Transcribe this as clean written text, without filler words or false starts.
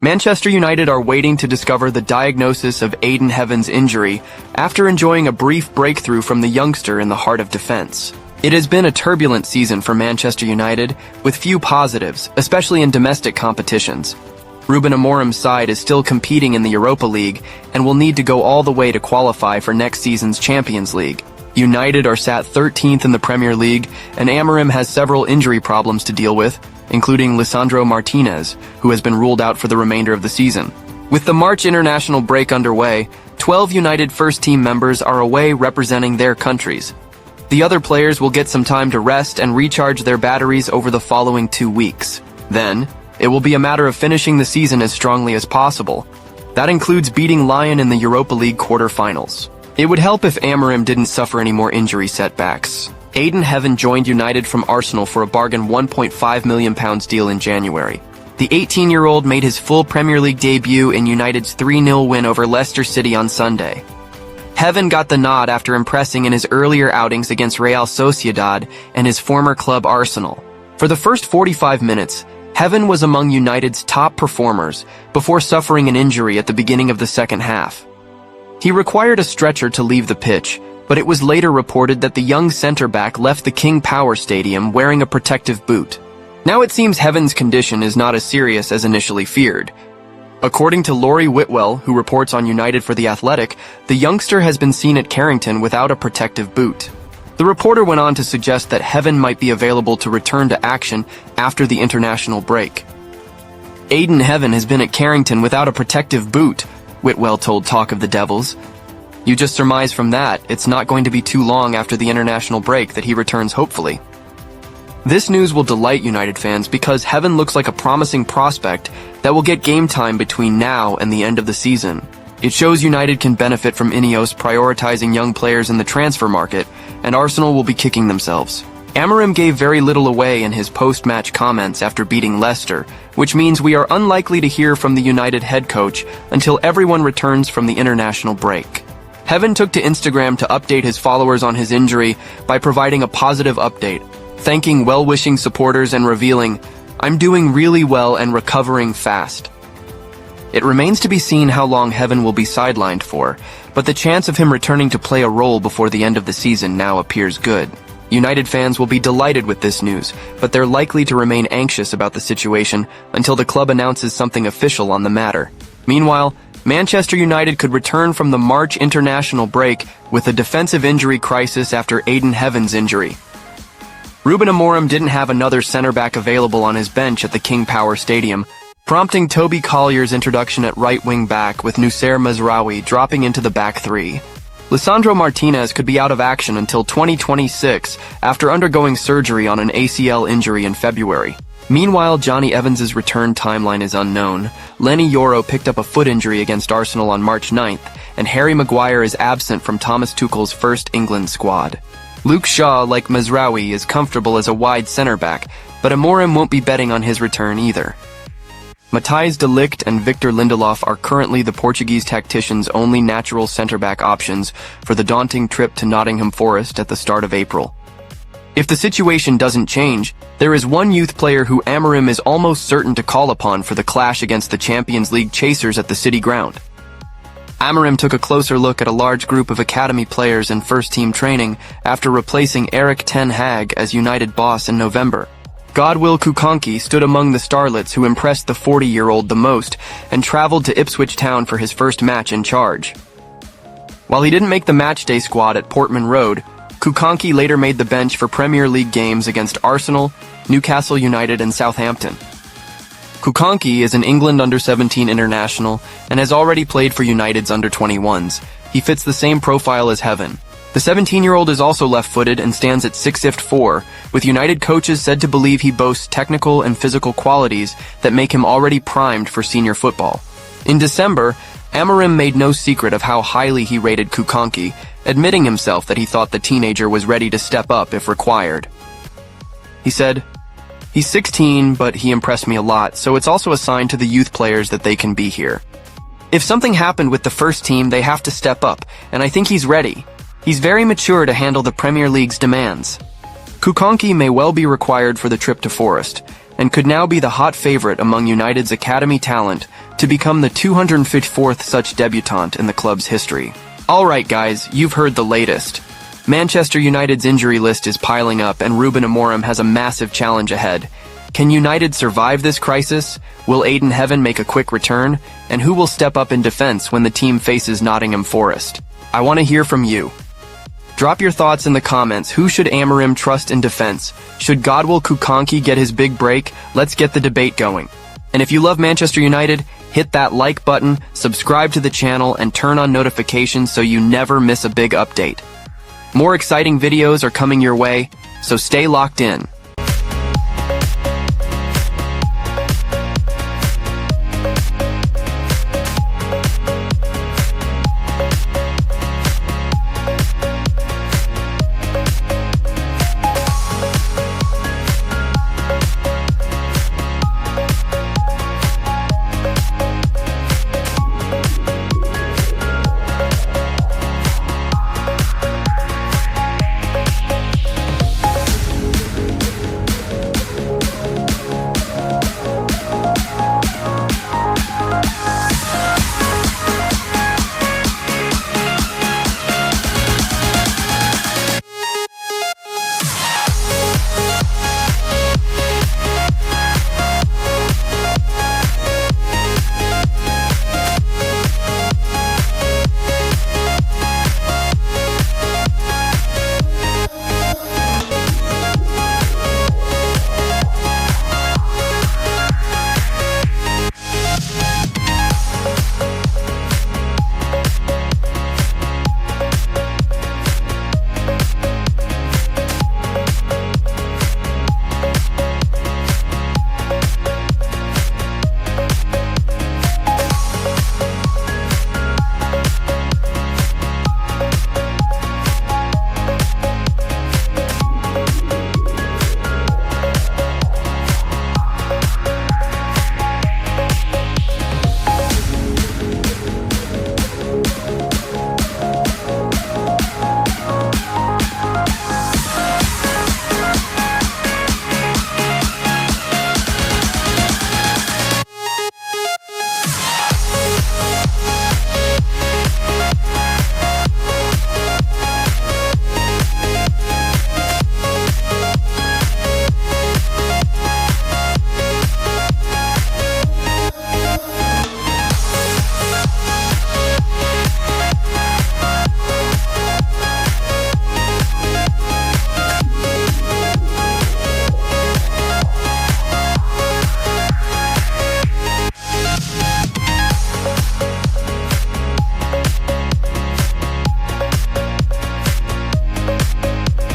Manchester United are waiting to discover the diagnosis of Ayden Heaven's injury after enjoying a brief breakthrough from the youngster in the heart of defense. It has been a turbulent season for Manchester United, with few positives, especially in domestic competitions. Ruben Amorim's side is still competing in the Europa League and will need to go all the way to qualify for next season's Champions League. United are sat 13th in the Premier League, and Amorim has several injury problems to deal with, including Lisandro Martinez, who has been ruled out for the remainder of the season. With the March international break underway, 12 United first-team members are away representing their countries. The other players will get some time to rest and recharge their batteries over the following 2 weeks. Then, it will be a matter of finishing the season as strongly as possible. That includes beating Lyon in the Europa League quarter-finals. It would help if Amorim didn't suffer any more injury setbacks. Ayden Heaven joined United from Arsenal for a bargain £1.5 million deal in January. The 18-year-old made his full Premier League debut in United's 3-0 win over Leicester City on Sunday. Heaven got the nod after impressing in his earlier outings against Real Sociedad and his former club Arsenal. For the first 45 minutes, Heaven was among United's top performers before suffering an injury at the beginning of the second half. He required a stretcher to leave the pitch, but it was later reported that the young centre-back left the King Power Stadium wearing a protective boot. Now it seems Heaven's condition is not as serious as initially feared. According to Laurie Whitwell, who reports on United for The Athletic, the youngster has been seen at Carrington without a protective boot. The reporter went on to suggest that Heaven might be available to return to action after the international break. Ayden Heaven has been at Carrington without a protective boot, Whitwell told Talk of the Devils. You just surmise from that it's not going to be too long after the international break that he returns, hopefully. This news will delight United fans because Heaven looks like a promising prospect that will get game time between now and the end of the season. It shows United can benefit from Ineos prioritizing young players in the transfer market, and Arsenal will be kicking themselves. Amorim gave very little away in his post-match comments after beating Leicester, which means we are unlikely to hear from the United head coach until everyone returns from the international break. Heaven took to Instagram to update his followers on his injury by providing a positive update, thanking well-wishing supporters and revealing, "I'm doing really well and recovering fast." It remains to be seen how long Heaven will be sidelined for, but the chance of him returning to play a role before the end of the season now appears good. United fans will be delighted with this news, but they're likely to remain anxious about the situation until the club announces something official on the matter. Meanwhile, Manchester United could return from the March international break with a defensive injury crisis after Ayden Heaven's injury. Ruben Amorim didn't have another centre-back available on his bench at the King Power Stadium, prompting Toby Collier's introduction at right wing-back with Noussair Mazraoui dropping into the back three. Lisandro Martinez could be out of action until 2026 after undergoing surgery on an ACL injury in February. Meanwhile, Johnny Evans's return timeline is unknown. Lenny Yoro picked up a foot injury against Arsenal on March 9th, and Harry Maguire is absent from Thomas Tuchel's first England squad. Luke Shaw, like Mazraoui, is comfortable as a wide centre-back, but Amorim won't be betting on his return either. Matthijs de Ligt and Victor Lindelof are currently the Portuguese tactician's only natural centre-back options for the daunting trip to Nottingham Forest at the start of April. If the situation doesn't change, there is one youth player who Amorim is almost certain to call upon for the clash against the Champions League chasers at the City ground. Amorim took a closer look at a large group of academy players in first-team training after replacing Erik ten Hag as United boss in November. Godwill Kukanki stood among the starlets who impressed the 40-year-old the most and traveled to Ipswich Town for his first match in charge. While he didn't make the matchday squad at Portman Road, Kukanki later made the bench for Premier League games against Arsenal, Newcastle United and Southampton. Kukanki is an England under-17 international and has already played for United's under-21s. He fits the same profile as Heaven. The 17-year-old is also left-footed and stands at 6'4", with United coaches said to believe he boasts technical and physical qualities that make him already primed for senior football. In December, Amorim made no secret of how highly he rated Kukanki, admitting himself that he thought the teenager was ready to step up if required. He said, "He's 16, but he impressed me a lot, so it's also a sign to the youth players that they can be here. If something happened with the first team, they have to step up, and I think he's ready. He's very mature to handle the Premier League's demands." Kukanki may well be required for the trip to Forest, and could now be the hot favorite among United's academy talent to become the 254th such debutant in the club's history. Alright guys, you've heard the latest. Manchester United's injury list is piling up and Ruben Amorim has a massive challenge ahead. Can United survive this crisis? Will Ayden Heaven make a quick return? And who will step up in defense when the team faces Nottingham Forest? I want to hear from you. Drop your thoughts in the comments. Who should Amorim trust in defense? Should Godwill Kukanki get his big break? Let's get the debate going. And if you love Manchester United, hit that like button, subscribe to the channel, and turn on notifications so you never miss a big update. More exciting videos are coming your way, so stay locked in.